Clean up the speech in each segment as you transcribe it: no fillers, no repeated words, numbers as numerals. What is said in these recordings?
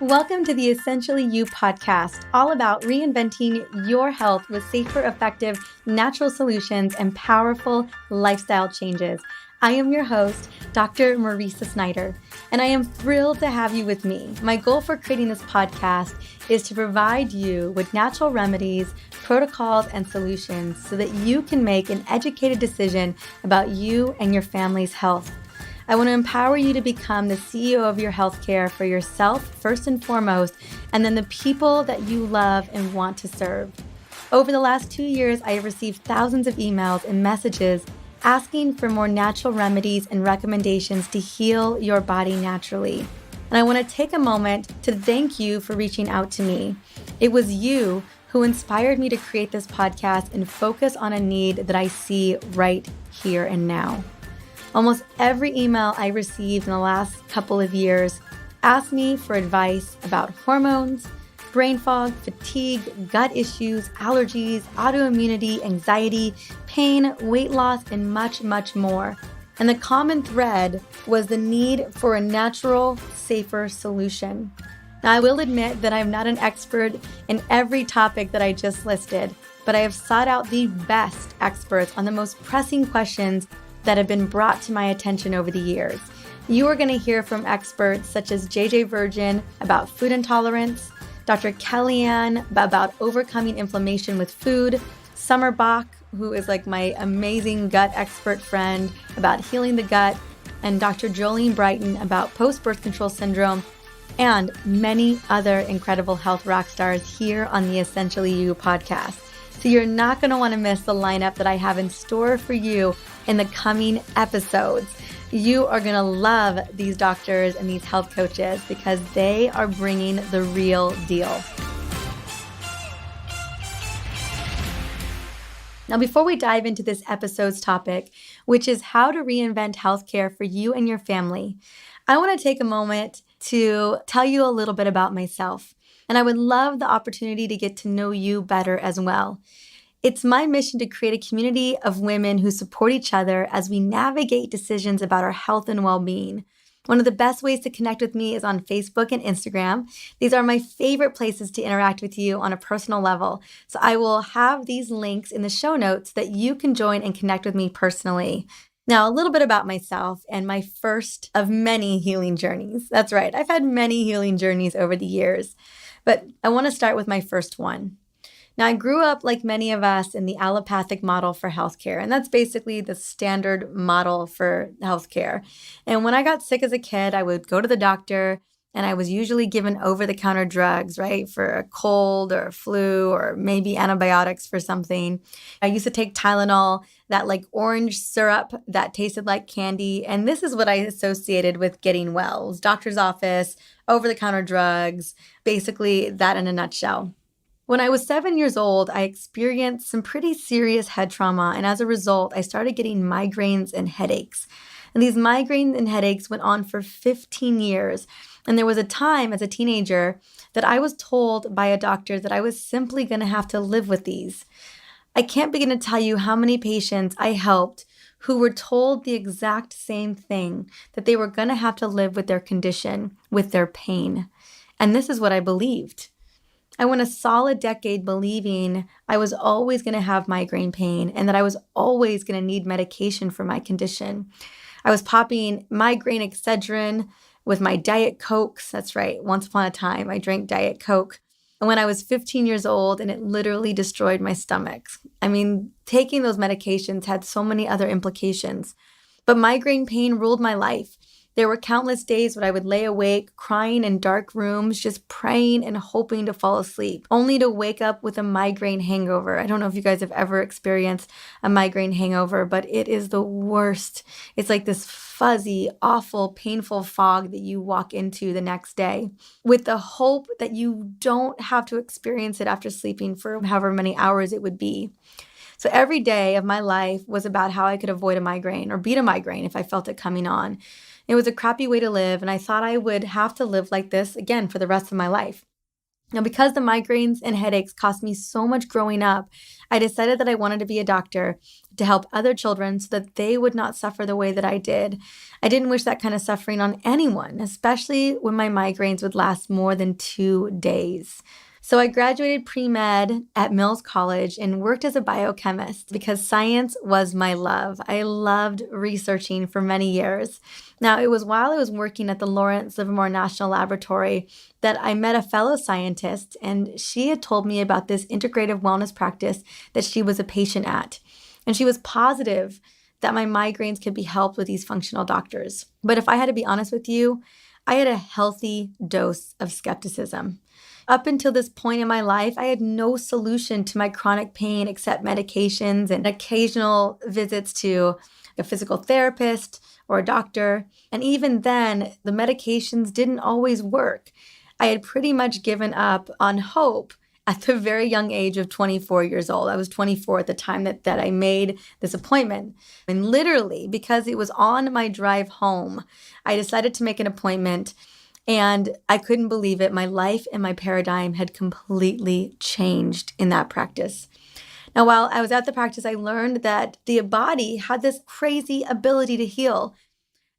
Welcome to the Essentially You podcast, all about reinventing your health with safer, effective, natural solutions and powerful lifestyle changes. I am your host, Dr. Mariza Snyder, and I am thrilled to have you with me. My goal for creating this podcast is to provide you with natural remedies, protocols, and solutions so that you can make an educated decision about you and your family's health. I want to empower you to become the CEO of your healthcare for yourself first and foremost, and then the people that you love and want to serve. Over the last 2 years, I have received thousands of emails and messages asking for more natural remedies and recommendations to heal your body naturally. And I want to take a moment to thank you for reaching out to me. It was you who inspired me to create this podcast and focus on a need that I see right here and now. Almost every email I received in the last couple of years asked me for advice about hormones, brain fog, fatigue, gut issues, allergies, autoimmunity, anxiety, pain, weight loss, and much, much more. And the common thread was the need for a natural, safer solution. Now, I will admit that I'm not an expert in every topic that I just listed, but I have sought out the best experts on the most pressing questions that have been brought to my attention over the years. You are going to hear from experts such as JJ Virgin about food intolerance, Dr. Kellyanne about overcoming inflammation with food, Summer Bach, who is like my amazing gut expert friend, about healing the gut, and Dr. Jolene Brighton about post-birth control syndrome, and many other incredible health rock stars here on the Essentially You podcast. So you're not going to want to miss the lineup that I have in store for you in the coming episodes. You are going to love these doctors and these health coaches because they are bringing the real deal. Now, before we dive into this episode's topic, which is how to reinvent healthcare for you and your family, I want to take a moment to tell you a little bit about myself. And I would love the opportunity to get to know you better as well. It's my mission to create a community of women who support each other as we navigate decisions about our health and well-being. One of the best ways to connect with me is on Facebook and Instagram. These are my favorite places to interact with you on a personal level. So I will have these links in the show notes that you can join and connect with me personally. Now, a little bit about myself and my first of many healing journeys. That's right, I've had many healing journeys over the years. But I want to start with my first one. Now, I grew up like many of us in the allopathic model for healthcare, and that's basically the standard model for healthcare. And when I got sick as a kid, I would go to the doctor, and I was usually given over-the-counter drugs, right, for a cold or a flu or maybe antibiotics for something. I used to take Tylenol, that like orange syrup that tasted like candy, and this is what I associated with getting well. It was doctor's office, over-the-counter drugs, basically that in a nutshell. When I was 7 years old, I experienced some pretty serious head trauma, and as a result, I started getting migraines and headaches. And these migraines and headaches went on for 15 years. And there was a time as a teenager that I was told by a doctor that I was simply going to have to live with these. I can't begin to tell you how many patients I helped who were told the exact same thing, that they were going to have to live with their condition, with their pain. And this is what I believed. I went a solid decade believing I was always going to have migraine pain and that I was always going to need medication for my condition. I was popping migraine Excedrin with my Diet Cokes. That's right. Once upon a time, I drank Diet Coke. And when I was 15 years old, and it literally destroyed my stomach. I mean, taking those medications had so many other implications. But migraine pain ruled my life. There were countless days when I would lay awake, crying in dark rooms, just praying and hoping to fall asleep, only to wake up with a migraine hangover. I don't know if you guys have ever experienced a migraine hangover, but it is the worst. It's like this fuzzy, awful, painful fog that you walk into the next day with the hope that you don't have to experience it after sleeping for however many hours it would be. So every day of my life was about how I could avoid a migraine or beat a migraine if I felt it coming on. It was a crappy way to live, and I thought I would have to live like this again for the rest of my life. Now, because the migraines and headaches cost me so much growing up, I decided that I wanted to be a doctor to help other children so that they would not suffer the way that I did. I didn't wish that kind of suffering on anyone, especially when my migraines would last more than 2 days. So I graduated pre-med at Mills College and worked as a biochemist because science was my love. I loved researching for many years. Now, it was while I was working at the Lawrence Livermore National Laboratory that I met a fellow scientist, and she had told me about this integrative wellness practice that she was a patient at. And she was positive that my migraines could be helped with these functional doctors. But if I had to be honest with you, I had a healthy dose of skepticism. Up until this point in my life, I had no solution to my chronic pain except medications and occasional visits to a physical therapist or a doctor. And even then, the medications didn't always work. I had pretty much given up on hope at the very young age of 24 years old. I was 24 at the time that I made this appointment. And literally, because it was on my drive home, I decided to make an appointment. And I couldn't believe it. My life and my paradigm had completely changed in that practice. Now, while I was at the practice, I learned that the body had this crazy ability to heal.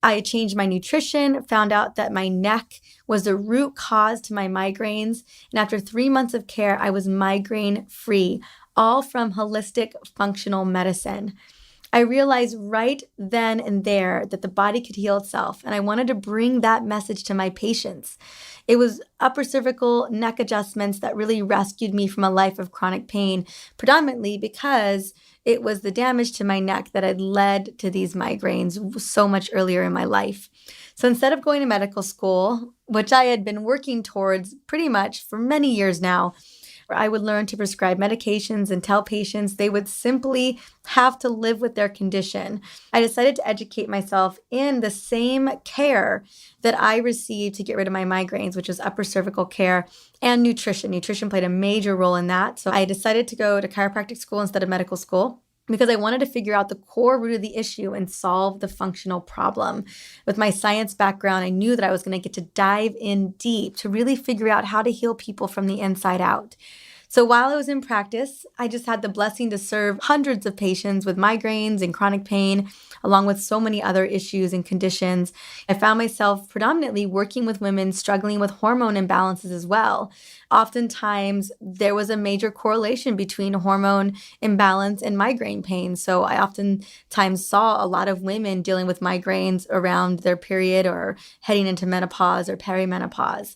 I changed my nutrition, found out that my neck was the root cause to my migraines. And after 3 months of care, I was migraine free, all from holistic functional medicine. I realized right then and there that the body could heal itself, and I wanted to bring that message to my patients. It was upper cervical neck adjustments that really rescued me from a life of chronic pain, predominantly because it was the damage to my neck that had led to these migraines so much earlier in my life. So instead of going to medical school, which I had been working towards pretty much for many years now, I would learn to prescribe medications and tell patients they would simply have to live with their condition. I decided to educate myself in the same care that I received to get rid of my migraines, which was upper cervical care and nutrition. Nutrition played a major role in that. So I decided to go to chiropractic school instead of medical school, because I wanted to figure out the core root of the issue and solve the functional problem. With my science background, I knew that I was going to get to dive in deep to really figure out how to heal people from the inside out. So while I was in practice, I just had the blessing to serve hundreds of patients with migraines and chronic pain, along with so many other issues and conditions. I found myself predominantly working with women struggling with hormone imbalances as well. Oftentimes, there was a major correlation between hormone imbalance and migraine pain. So I oftentimes saw a lot of women dealing with migraines around their period or heading into menopause or perimenopause.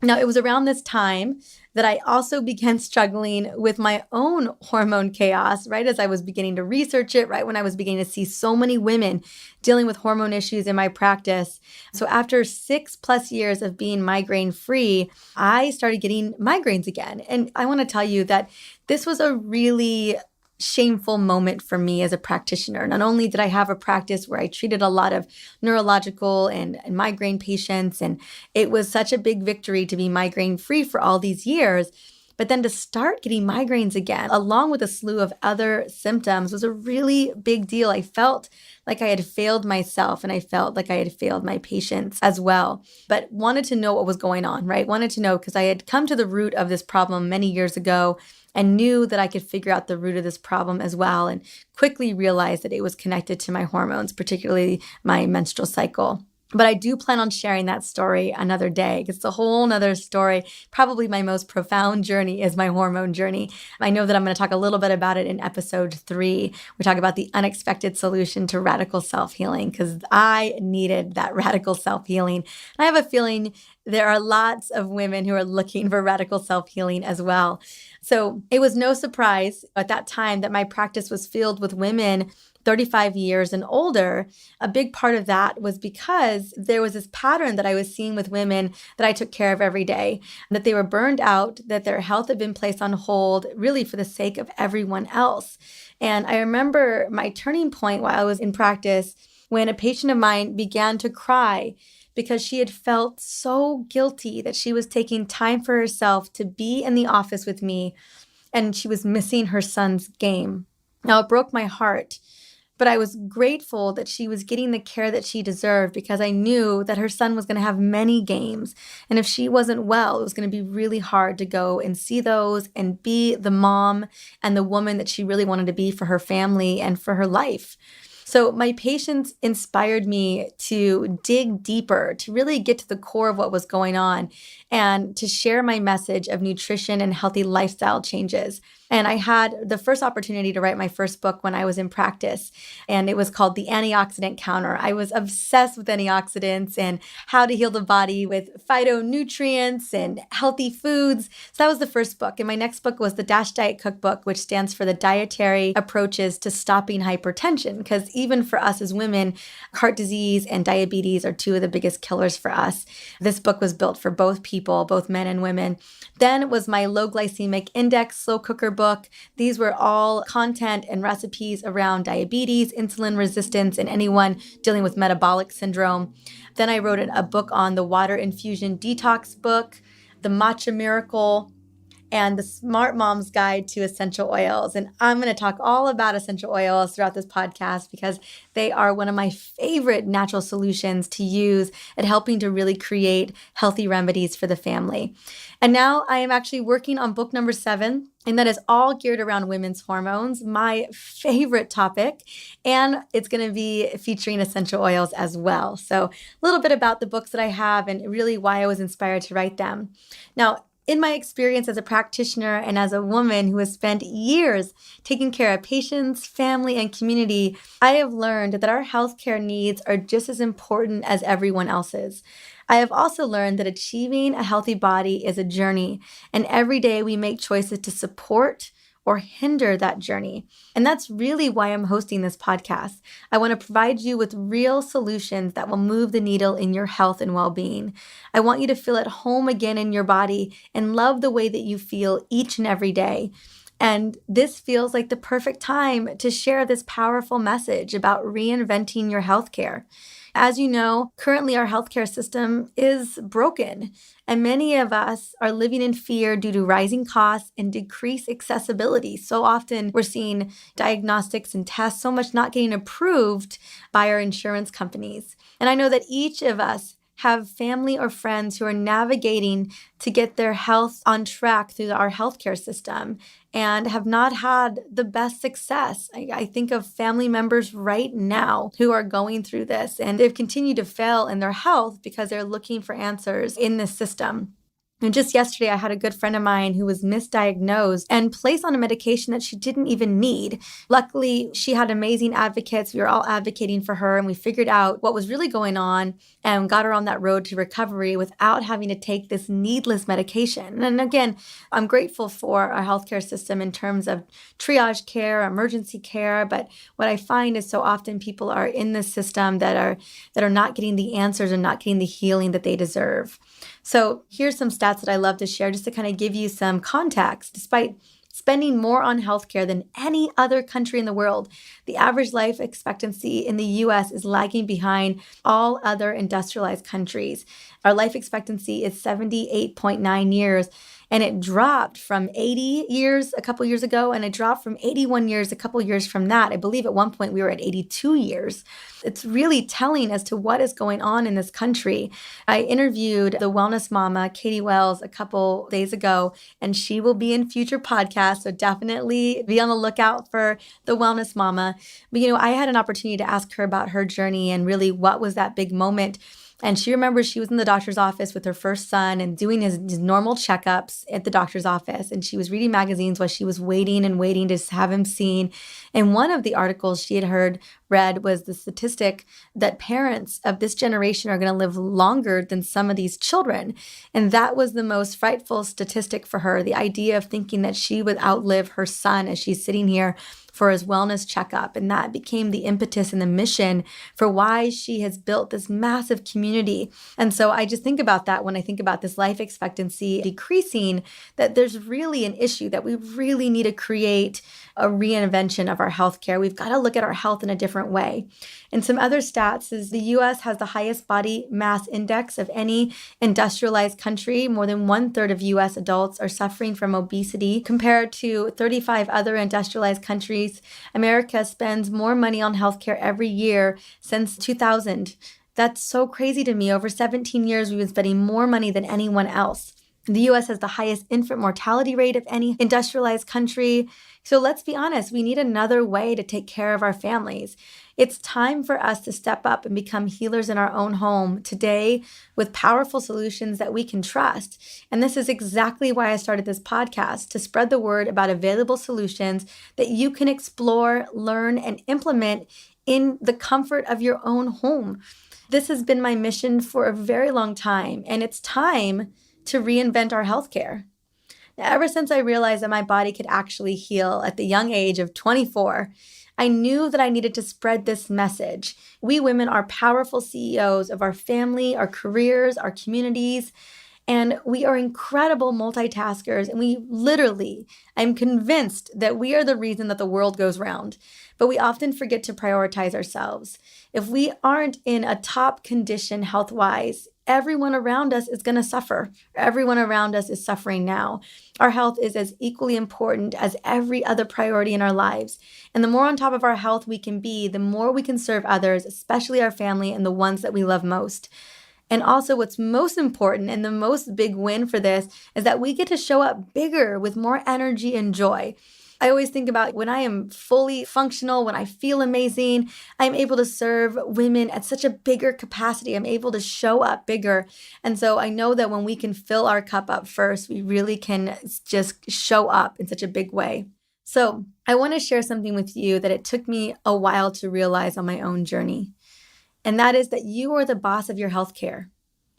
Now, it was around this time that I also began struggling with my own hormone chaos, right as I was beginning to research it, right when I was beginning to see so many women dealing with hormone issues in my practice. So after 6+ years of being migraine free, I started getting migraines again. And I want to tell you that this was a really shameful moment for me as a practitioner. Not only did I have a practice where I treated a lot of neurological and migraine patients, and it was such a big victory to be migraine free for all these years, but then to start getting migraines again, along with a slew of other symptoms, was a really big deal. I felt like I had failed myself, and I felt like I had failed my patients as well, but wanted to know what was going on, right? Wanted to know because I had come to the root of this problem many years ago and knew that I could figure out the root of this problem as well, and quickly realized that it was connected to my hormones, particularly my menstrual cycle. But I do plan on sharing that story another day. It's a whole nother story. Probably my most profound journey is my hormone journey. I know that I'm going to talk a little bit about it in episode 3. We talk about the unexpected solution to radical self-healing, because I needed that radical self-healing. I have a feeling there are lots of women who are looking for radical self-healing as well. So it was no surprise at that time that my practice was filled with women 35 years and older. A big part of that was because there was this pattern that I was seeing with women that I took care of every day, that they were burned out, that their health had been placed on hold, really for the sake of everyone else. And I remember my turning point while I was in practice when a patient of mine began to cry because she had felt so guilty that she was taking time for herself to be in the office with me, and she was missing her son's game. Now, it broke my heart. But I was grateful that she was getting the care that she deserved because I knew that her son was going to have many games. And if she wasn't well, it was going to be really hard to go and see those and be the mom and the woman that she really wanted to be for her family and for her life. So my patients inspired me to dig deeper, to really get to the core of what was going on, and to share my message of nutrition and healthy lifestyle changes. And I had the first opportunity to write my first book when I was in practice, and it was called The Antioxidant Counter. I was obsessed with antioxidants and how to heal the body with phytonutrients and healthy foods. So that was the first book. And my next book was the Dash Diet Cookbook, which stands for the dietary approaches to stopping hypertension. Because even for us as women, heart disease and diabetes are two of the biggest killers for us. This book was built for both people, both men and women. Then was my low glycemic index slow cooker book. These were all content and recipes around diabetes, insulin resistance, and anyone dealing with metabolic syndrome. Then I wrote a book on the water infusion detox book, the matcha miracle, and the Smart Mom's Guide to Essential Oils. And I'm going to talk all about essential oils throughout this podcast because they are one of my favorite natural solutions to use at helping to really create healthy remedies for the family. And now I am actually working on book number 7, and that is all geared around women's hormones, my favorite topic. And it's going to be featuring essential oils as well. So a little bit about the books that I have and really why I was inspired to write them. Now, in my experience as a practitioner and as a woman who has spent years taking care of patients, family, and community, I have learned that our healthcare needs are just as important as everyone else's. I have also learned that achieving a healthy body is a journey, and every day we make choices to support or hinder that journey. And that's really why I'm hosting this podcast. I want to provide you with real solutions that will move the needle in your health and well-being. I want you to feel at home again in your body and love the way that you feel each and every day. And this feels like the perfect time to share this powerful message about reinventing your healthcare. As you know, currently our healthcare system is broken, and many of us are living in fear due to rising costs and decreased accessibility. So often we're seeing diagnostics and tests so much not getting approved by our insurance companies. And I know that each of us have family or friends who are navigating to get their health on track through our healthcare system and have not had the best success. I think of family members right now who are going through this, and they've continued to fail in their health because they're looking for answers in this system. And just yesterday, I had a good friend of mine who was misdiagnosed and placed on a medication that she didn't even need. Luckily, she had amazing advocates. We were all advocating for her, and we figured out what was really going on and got her on that road to recovery without having to take this needless medication. And again, I'm grateful for our healthcare system in terms of triage care, emergency care. But what I find is so often people are in this system that are not getting the answers and not getting the healing that they deserve. So here's some stats that I love to share just to kind of give you some context. Despite spending more on healthcare than any other country in the world, the average life expectancy in the US is lagging behind all other industrialized countries. Our life expectancy is 78.9 years, and it dropped from 80 years a couple years ago, and it dropped from 81 years a couple years from that. I believe at one point we were at 82 years. It's really telling as to what is going on in this country. I interviewed the wellness mama, Katie Wells, a couple days ago, and she will be in future podcasts, so definitely be on the lookout for the wellness mama. But, I had an opportunity to ask her about her journey and really what was that big moment. And she remembers she was in the doctor's office with her first son and doing his normal checkups at the doctor's office. And she was reading magazines while she was waiting and waiting to have him seen. And one of the articles she had read was the statistic that parents of this generation are going to live longer than some of these children. And that was the most frightful statistic for her, the idea of thinking that she would outlive her son as she's sitting here for his wellness checkup. And that became the impetus and the mission for why she has built this massive community. And so I just think about that when I think about this life expectancy decreasing, that there's really an issue that we really need to create a reinvention of our healthcare. We've got to look at our health in a different way. And some other stats is the US has the highest body mass index of any industrialized country. More than 1/3 of US adults are suffering from obesity compared to 35 other industrialized countries countries. America spends more money on healthcare every year since 2000. That's so crazy to me. Over 17 years, we've been spending more money than anyone else. The US has the highest infant mortality rate of any industrialized country. So let's be honest, we need another way to take care of our families. It's time for us to step up and become healers in our own home today with powerful solutions that we can trust. And this is exactly why I started this podcast, to spread the word about available solutions that you can explore, learn, and implement in the comfort of your own home. This has been my mission for a very long time, and it's time to reinvent our healthcare. Ever since I realized that my body could actually heal at the young age of 24, I knew that I needed to spread this message. We women are powerful CEOs of our family, our careers, our communities, and we are incredible multitaskers. And I'm convinced that we are the reason that the world goes round. But we often forget to prioritize ourselves. If we aren't in a top condition health-wise, everyone around us is going to suffer. Everyone around us is suffering now. Our health is as equally important as every other priority in our lives. And the more on top of our health we can be, the more we can serve others, especially our family and the ones that we love most. And also, what's most important and the most big win for this is that we get to show up bigger with more energy and joy. I always think about when I am fully functional, when I feel amazing, I'm able to serve women at such a bigger capacity. I'm able to show up bigger. And so I know that when we can fill our cup up first, we really can just show up in such a big way. So I want to share something with you that it took me a while to realize on my own journey. And that is that you are the boss of your healthcare.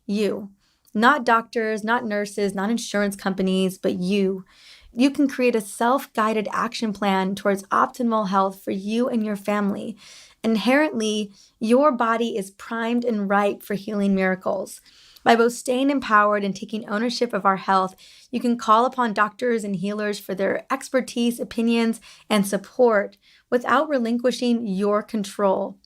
You, not doctors, not nurses, not insurance companies, but you. You can create a self-guided action plan towards optimal health for you and your family. Inherently, your body is primed and ripe for healing miracles. By both staying empowered and taking ownership of our health, you can call upon doctors and healers for their expertise, opinions, and support without relinquishing your control.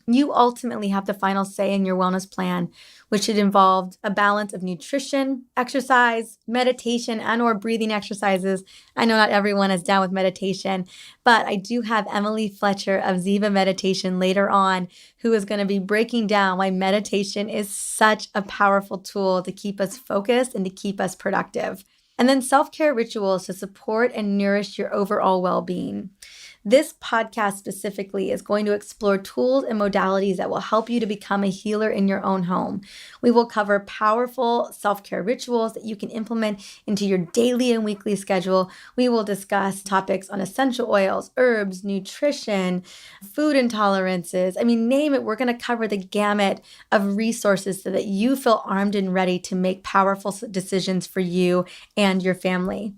You ultimately have the final say in your wellness plan, which should involve a balance of nutrition, exercise, meditation, and/or breathing exercises. I know not everyone is down with meditation, but I do have Emily Fletcher of Ziva Meditation later on, who is going to be breaking down why meditation is such a powerful tool to keep us focused and to keep us productive. And then self-care rituals to support and nourish your overall well-being. This podcast specifically is going to explore tools and modalities that will help you to become a healer in your own home. We will cover powerful self-care rituals that you can implement into your daily and weekly schedule. We will discuss topics on essential oils, herbs, nutrition, food intolerances. Name it. We're going to cover the gamut of resources so that you feel armed and ready to make powerful decisions for you and your family.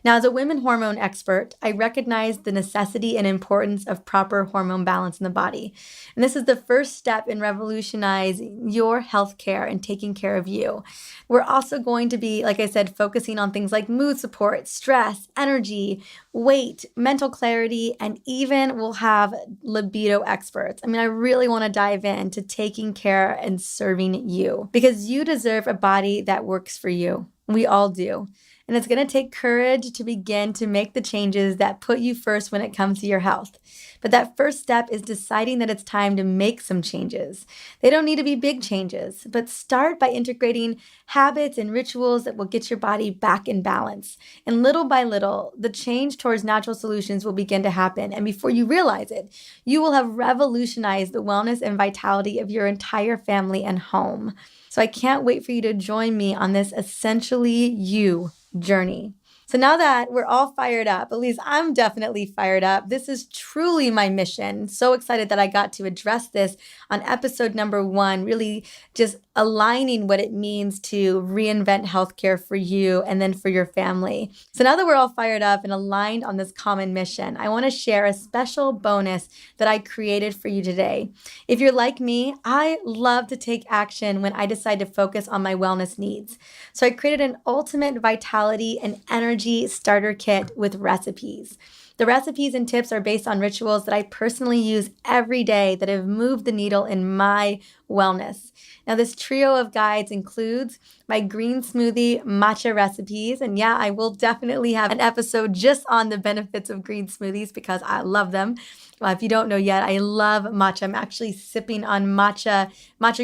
Now, as a women hormone expert, I recognize the necessity and importance of proper hormone balance in the body. And this is the first step in revolutionizing your healthcare and taking care of you. We're also going to be, like I said, focusing on things like mood support, stress, energy, weight, mental clarity, and even we'll have libido experts. I really want to dive into taking care and serving you because you deserve a body that works for you. We all do. And it's going to take courage to begin to make the changes that put you first when it comes to your health. But that first step is deciding that it's time to make some changes. They don't need to be big changes, but start by integrating habits and rituals that will get your body back in balance. And little by little, the change towards natural solutions will begin to happen. And before you realize it, you will have revolutionized the wellness and vitality of your entire family and home. So I can't wait for you to join me on this essentially you journey. So now that we're all fired up, at least I'm definitely fired up. This is truly my mission. So excited that I got to address this on episode number 1, really just aligning what it means to reinvent healthcare for you and then for your family. So now that we're all fired up and aligned on this common mission, I want to share a special bonus that I created for you today. If you're like me, I love to take action when I decide to focus on my wellness needs. So I created an ultimate vitality and energy starter kit with recipes. The recipes and tips are based on rituals that I personally use every day that have moved the needle in my wellness. Now, this trio of guides includes my green smoothie matcha recipes. And yeah, I will definitely have an episode just on the benefits of green smoothies because I love them. Well, if you don't know yet, I love matcha. I'm actually sipping on matcha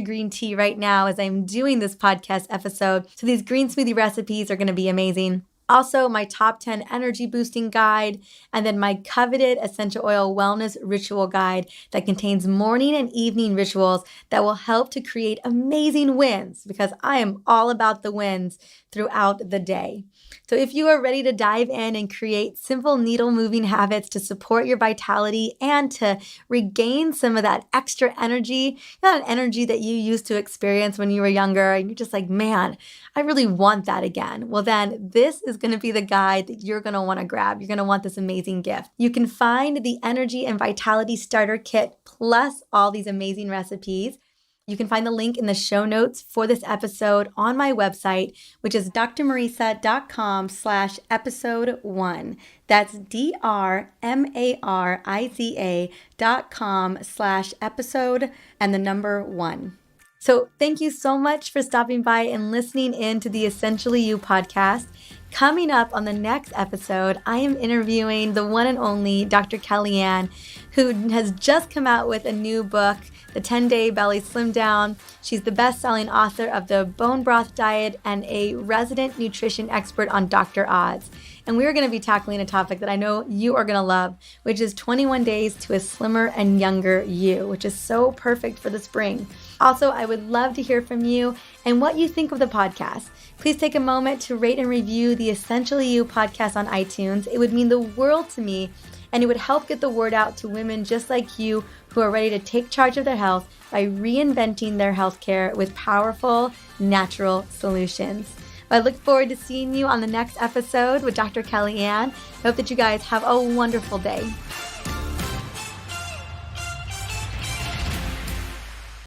green tea right now as I'm doing this podcast episode. So these green smoothie recipes are going to be amazing. Also, my top 10 energy boosting guide, and then my coveted essential oil wellness ritual guide that contains morning and evening rituals that will help to create amazing wins because I am all about the wins throughout the day. So if you are ready to dive in and create simple needle moving habits to support your vitality and to regain some of that extra energy, that energy that you used to experience when you were younger, and you're just like, man, I really want that again. Well, then this is going to be the guide that you're going to want to grab. You're going to want this amazing gift. You can find the Energy and Vitality Starter Kit plus all these amazing recipes. You can find the link in the show notes for this episode on my website, which is drmariza.com/episode1. That's drmariza.com/episode and the number 1. So thank you so much for stopping by and listening in to the Essentially You podcast. Coming up on the next episode, I am interviewing the one and only Dr. Kellyanne, who has just come out with a new book, The 10-Day Belly Slim Down. She's the best-selling author of The Bone Broth Diet and a resident nutrition expert on Dr. Oz. And we're going to be tackling a topic that I know you are going to love, which is 21 days to a slimmer and younger you, which is so perfect for the spring. Also, I would love to hear from you and what you think of the podcast. Please take a moment to rate and review the Essentially You podcast on iTunes. It would mean the world to me, and it would help get the word out to women just like you who are ready to take charge of their health by reinventing their healthcare with powerful, natural solutions. I look forward to seeing you on the next episode with Dr. Kellyanne. I hope that you guys have a wonderful day.